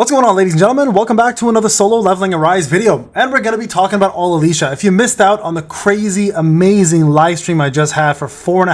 What's going on, ladies and gentlemen? Welcome back to another solo leveling and rise video, and we're going to be talking about all Alicia. If you missed out on the crazy, amazing live stream I just had for 5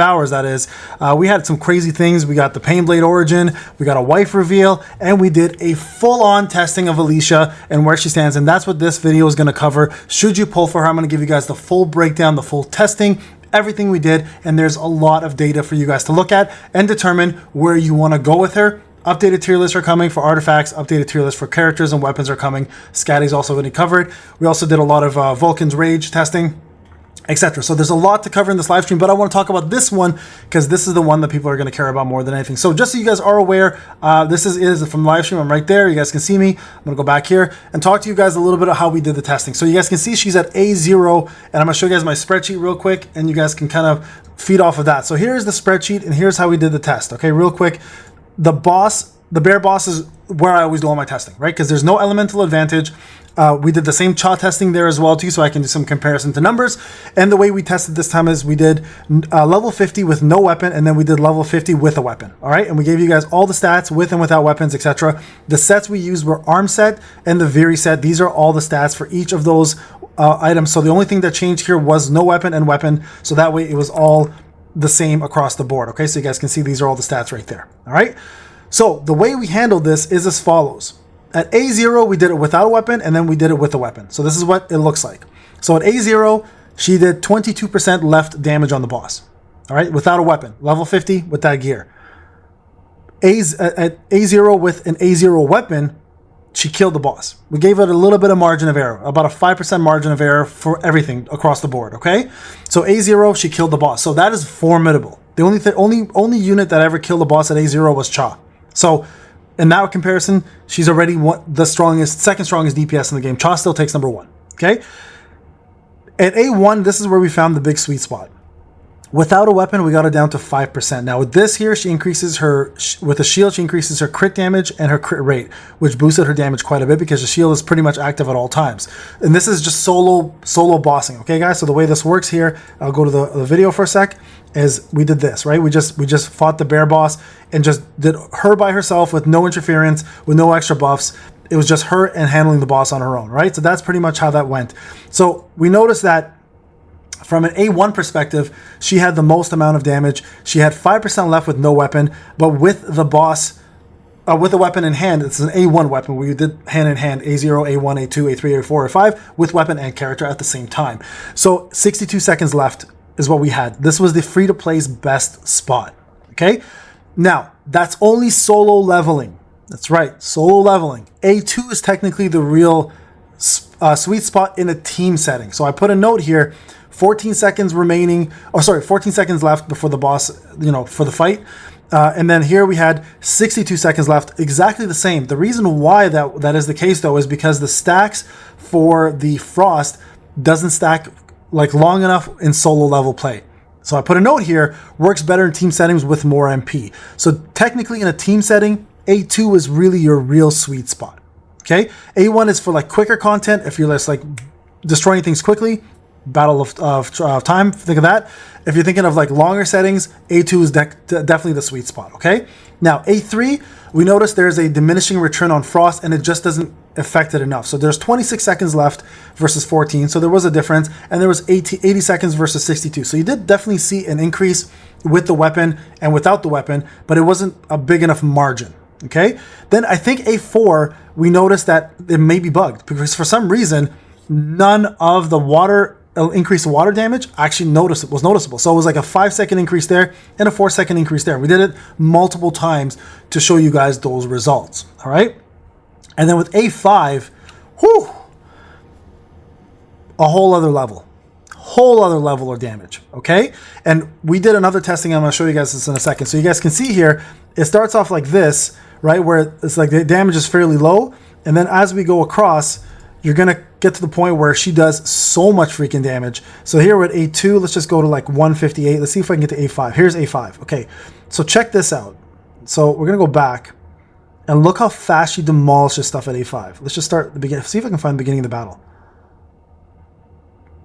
hours, that is, we had some crazy things. We got the Payneblade origin, we got a wife reveal, and we did a full-on testing of Alicia and where she stands, and that's what this video is going to cover. Should you pull for her, I'm going to give you guys the full breakdown, the full testing, everything we did, and there's a lot of data for you guys to look at and determine where you want to go with her. Updated tier lists are coming for artifacts, updated tier lists for characters and weapons are coming. Scatty's also going to cover it. We also did a lot of Vulcan's Rage testing, etc. So there's a lot to cover in this live stream, but I want to talk about this one because this is the one that people are going to care about more than anything. So just so you guys are aware, this is from live stream. I'm right there. You guys can see me. I'm going to go back here and talk to you guys a little bit of how we did the testing. So you guys can see she's at A0, and I'm going to show you guys my spreadsheet real quick, and you guys can kind of feed off of that. So here's the spreadsheet, and here's how we did the test. Okay, real quick. The bear boss is where I always do all my testing, right? Because there's no elemental advantage. We did the same Cha testing there as well too, so I can do some comparison to numbers. And the way we tested this time is we did level 50 with no weapon, and then we did level 50 with a weapon. All right, and we gave you guys all the stats with and without weapons, etc. The sets we used were arm set and the Viri set. These are all the stats for each of those items. So the only thing that changed here was no weapon and weapon. So that way it was all the same across the board. Okay, so you guys can see these are all the stats right there. All right, so the way we handled this is as follows. At A0 we did it without a weapon, and then we did it with a weapon. So this is what it looks like. So at A0 she did 22% left damage on the boss, all right, without a weapon. Level 50 with that gear. At A0 with an A0 weapon, she killed the boss. We gave it a little bit of margin of error, about a 5% margin of error for everything across the board, okay? So A0, she killed the boss. So that is formidable. The only unit that ever killed the boss at A0 was Cha. So in that comparison, she's already second strongest DPS in the game. Cha still takes number one, okay? At A1, this is where we found the big sweet spot. Without a weapon, we got her down to 5%. Now with this here, she increases her, with a shield, she increases her crit damage and her crit rate, which boosted her damage quite a bit because the shield is pretty much active at all times. And this is just solo bossing, okay guys? So the way this works here, I'll go to the video for a sec, is we did this, right? We just fought the bear boss and just did her by herself with no interference, with no extra buffs. It was just her and handling the boss on her own, right? So that's pretty much how that went. So we noticed that from an A1 perspective, she had the most amount of damage. She had 5% left with no weapon, but with the boss, with a weapon in hand, it's an A1 weapon. We did hand in hand A0, A1, A2, A3, A4, A5 with weapon and character at the same time. So 62 seconds left is what we had. This was the free-to-play's best spot, okay? Now, that's only solo leveling. That's right, solo leveling. A2 is technically the real sweet spot in a team setting. So I put a note here, 14 seconds remaining, 14 seconds left before the boss, for the fight. And then here we had 62 seconds left, exactly the same. The reason why that is the case though is because the stacks for the Frost doesn't stack like long enough in solo level play. So I put a note here, works better in team settings with more MP. So technically in a team setting, A2 is really your real sweet spot. Okay, A1 is for like quicker content. If you're just like destroying things quickly, battle of time, think of that. If you're thinking of like longer settings, A2 is definitely the sweet spot, okay? Now, A3, we noticed there's a diminishing return on Frost, and it just doesn't affect it enough. So there's 26 seconds left versus 14, so there was a difference, and there was 80 seconds versus 62. So you did definitely see an increase with the weapon and without the weapon, but it wasn't a big enough margin, okay? Then I think A4, we noticed that it may be bugged, because for some reason, none of the increased water damage actually was noticeable. So it was like a 5-second increase there and a 4-second increase there. We did it multiple times to show you guys those results. All right. And then with A5, a whole other level of damage. Okay. And we did another testing. I'm going to show you guys this in a second. So you guys can see here, it starts off like this, right? Where it's like the damage is fairly low. And then as we go across, you're going to get to the point where she does so much freaking damage. So here we're at A2. Let's just go to like 158. Let's see if I can get to A5. Here's A5. Okay, so check this out. So we're going to go back and look how fast she demolishes stuff at A5. Let's just start at the beginning. See if I can find the beginning of the battle.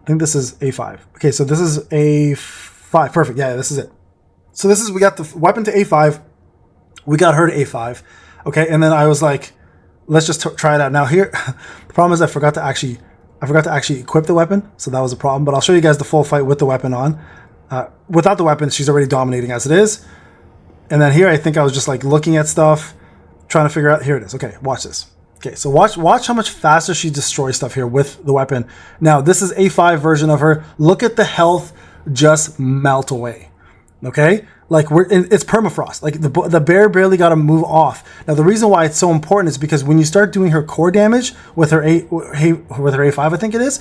I think this is A5. Okay, so this is A5. Perfect. Yeah, this is it. So we got the weapon to A5. We got her to A5. Okay, and then I was like, let's just try it out. Now here, the problem is I forgot to actually equip the weapon, so that was a problem. But I'll show you guys the full fight with the weapon on. Without the weapon, she's already dominating as it is. And then here, I think I was just like looking at stuff, trying to figure out. Here it is. Okay, watch this. Okay, so watch how much faster she destroys stuff here with the weapon. Now, this is A5 version of her. Look at the health just melt away. Okay, like it's permafrost. Like the bear barely got to move off. Now, the reason why it's so important is because when you start doing her core damage with her A5, I think it is,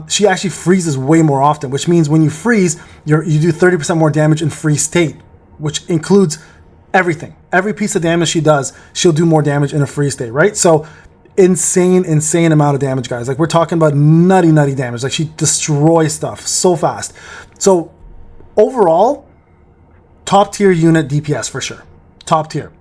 she actually freezes way more often. Which means when you freeze, you do 30% more damage in freeze state, which includes everything. Every piece of damage she does, she'll do more damage in a freeze state, right? So insane amount of damage, guys. Like we're talking about nutty damage. Like she destroys stuff so fast. So overall, top tier unit DPS for sure. Top tier.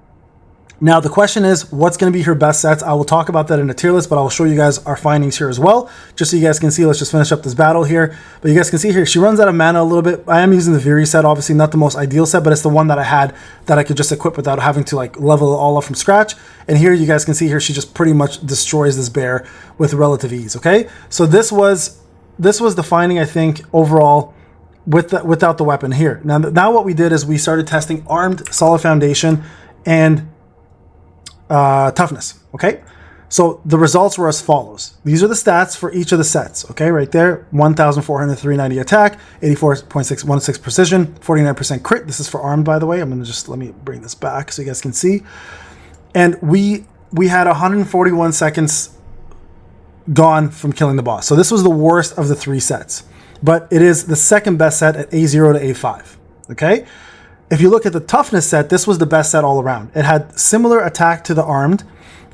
Now the question is, what's going to be her best sets? I will talk about that in a tier list, but I will show you guys our findings here as well, just so you guys can see. Let's just finish up this battle here. But you guys can see here, she runs out of mana a little bit. I am using the Viri set, obviously not the most ideal set, but it's the one that I had that I could just equip without having to like level it all up from scratch. And here you guys can see here, she just pretty much destroys this bear with relative ease. Okay, so this was the finding, I think, overall without the weapon here. Now what we did is we started testing armed, solid foundation, and toughness. Okay, so the results were as follows. These are the stats for each of the sets. Okay, right there, 1,403.90 attack, 84.616 precision, 49% crit. This is for armed, by the way. I'm gonna just, let me bring this back so you guys can see. And we had 141 seconds gone from killing the boss. So this was the worst of the 3 sets, but it is the second best set at A0 to A5. Okay. If you look at the toughness set, this was the best set all around. It had similar attack to the armed.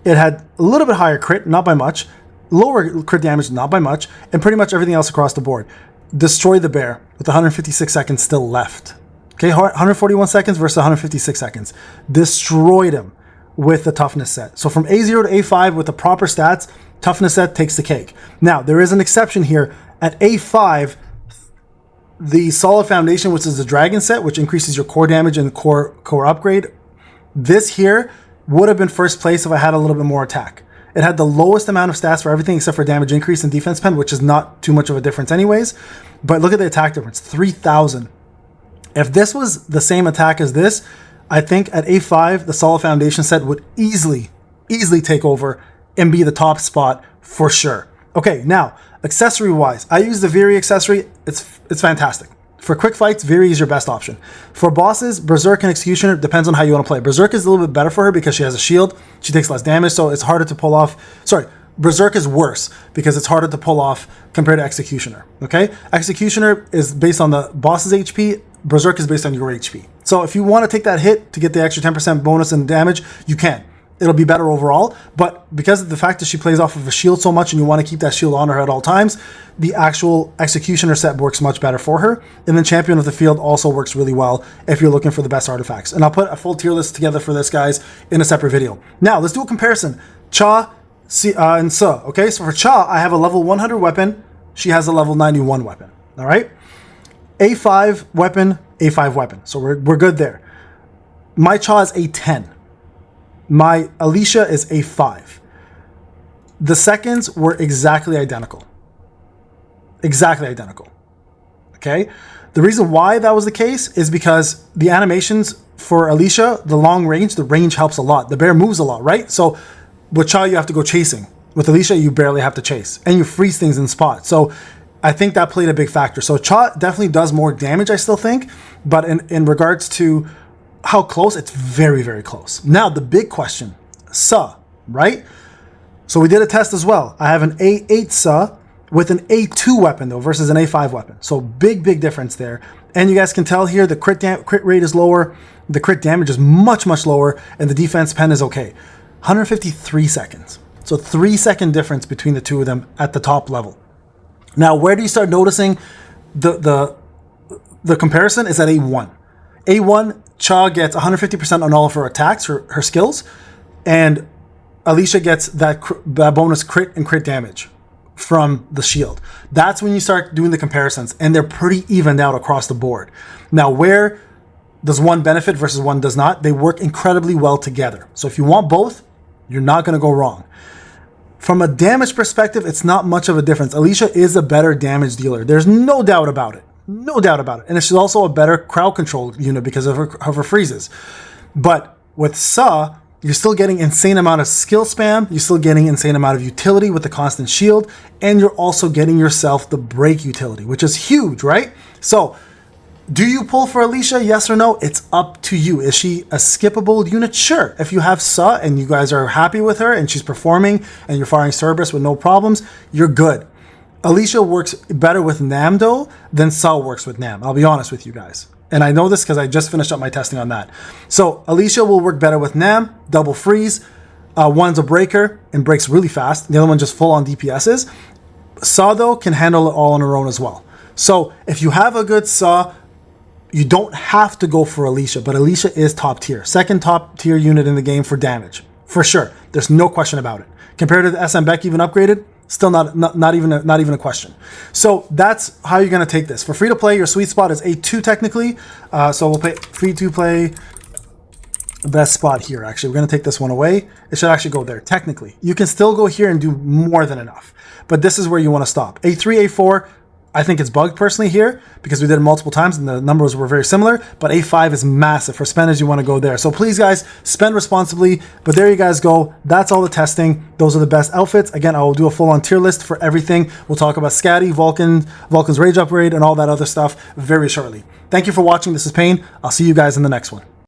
It had a little bit higher crit, not by much. Lower crit damage, not by much. And pretty much everything else across the board. Destroyed the bear with 156 seconds still left. Okay, 141 seconds versus 156 seconds. Destroyed him with the toughness set. So from A0 to A5 with the proper stats, toughness set takes the cake. Now, there is an exception here. At A5, the solid foundation, which is the dragon set, which increases your core damage and core upgrade, this here would have been first place if I had a little bit more attack. It had the lowest amount of stats for everything except for damage increase and defense pen, which is not too much of a difference anyways. But look at the attack difference, 3,000. If this was the same attack as this, I think at A5, the solid foundation set would easily take over and be the top spot for sure. Okay, now, accessory wise, I use the Viri accessory. It's fantastic. For quick fights, Viri is your best option. For bosses, Berserk and Executioner, depends on how you want to play. Berserk is a little bit better for her because she has a shield. She takes less damage, so it's harder to pull off. Sorry, Berserk is worse because it's harder to pull off compared to Executioner. Okay? Executioner is based on the boss's HP. Berserk is based on your HP. So if you want to take that hit to get the extra 10% bonus in damage, you can. It'll be better overall, but because of the fact that she plays off of a shield so much and you want to keep that shield on her at all times, the actual Executioner set works much better for her. And then Champion of the Field also works really well if you're looking for the best artifacts. And I'll put a full tier list together for this, guys, in a separate video. Now, let's do a comparison. Cha and Se. Okay, so for Cha, I have a level 100 weapon. She has a level 91 weapon. All right? A5 weapon, A5 weapon. So we're good there. My Cha is A10. My Alicia is A5. The seconds were exactly identical. Exactly identical. Okay? The reason why that was the case is because the animations for Alicia, the long range, the range helps a lot. The bear moves a lot, right? So with Cha, you have to go chasing. With Alicia, you barely have to chase. And you freeze things in spot. So I think that played a big factor. So Cha definitely does more damage, I still think. But in regards to how close, it's very, very close. Now, the big question, Se, right? So we did a test as well. I have an A8 Se with an A2 weapon, though, versus an A5 weapon. So big difference there. And you guys can tell here, the crit rate is lower, the crit damage is much lower, and the defense pen is okay. 153 seconds. So 3-second difference between the two of them at the top level. Now, where do you start noticing the comparison is at A1. A1, Cha gets 150% on all of her attacks, her skills, and Alicia gets that bonus crit and crit damage from the shield. That's when you start doing the comparisons, and they're pretty evened out across the board. Now, where does one benefit versus one does not? They work incredibly well together. So if you want both, You're not going to go wrong. From a damage perspective, it's not much of a difference. Alicia is a better damage dealer. There's no doubt about it. No doubt about it. And she's also a better crowd control unit because of her freezes. But with Sa, you're still getting insane amount of skill spam. You're still getting insane amount of utility with the constant shield. And you're also getting yourself the break utility, which is huge, right? So do you pull for Alicia? Yes or no? It's up to you. Is she a skippable unit? Sure. If you have Sa and you guys are happy with her and she's performing and you're firing Cerberus with no problems, you're good. Alicia works better with Nam though than Sa works with Nam. I'll be honest with you guys. And I know this because I just finished up my testing on that. So Alicia will work better with Nam, double freeze. One's a breaker and breaks really fast. The other one just full on DPSs. Sa though can handle it all on her own as well. So if you have a good Sa, you don't have to go for Alicia, but Alicia is top tier. Second top tier unit in the game for damage, for sure. There's no question about it. Compared to the SM Beck even upgraded, still not even a question. So that's how you're gonna take this. For free to play, your sweet spot is A2 technically. So we'll play free to play. Best spot here. Actually, we're gonna take this one away. It should actually go there. Technically, you can still go here and do more than enough, but this is where you want to stop. A3, A4. I think it's bugged personally here because we did it multiple times and the numbers were very similar, but A5 is massive. For spenders, you want to go there. So please guys, spend responsibly, but there you guys go. That's all the testing. Those are the best outfits. Again, I will do a full on tier list for everything. We'll talk about Scatty, Vulcan's Rage Upgrade, and all that other stuff very shortly. Thank you for watching. This is Payne. I'll see you guys in the next one.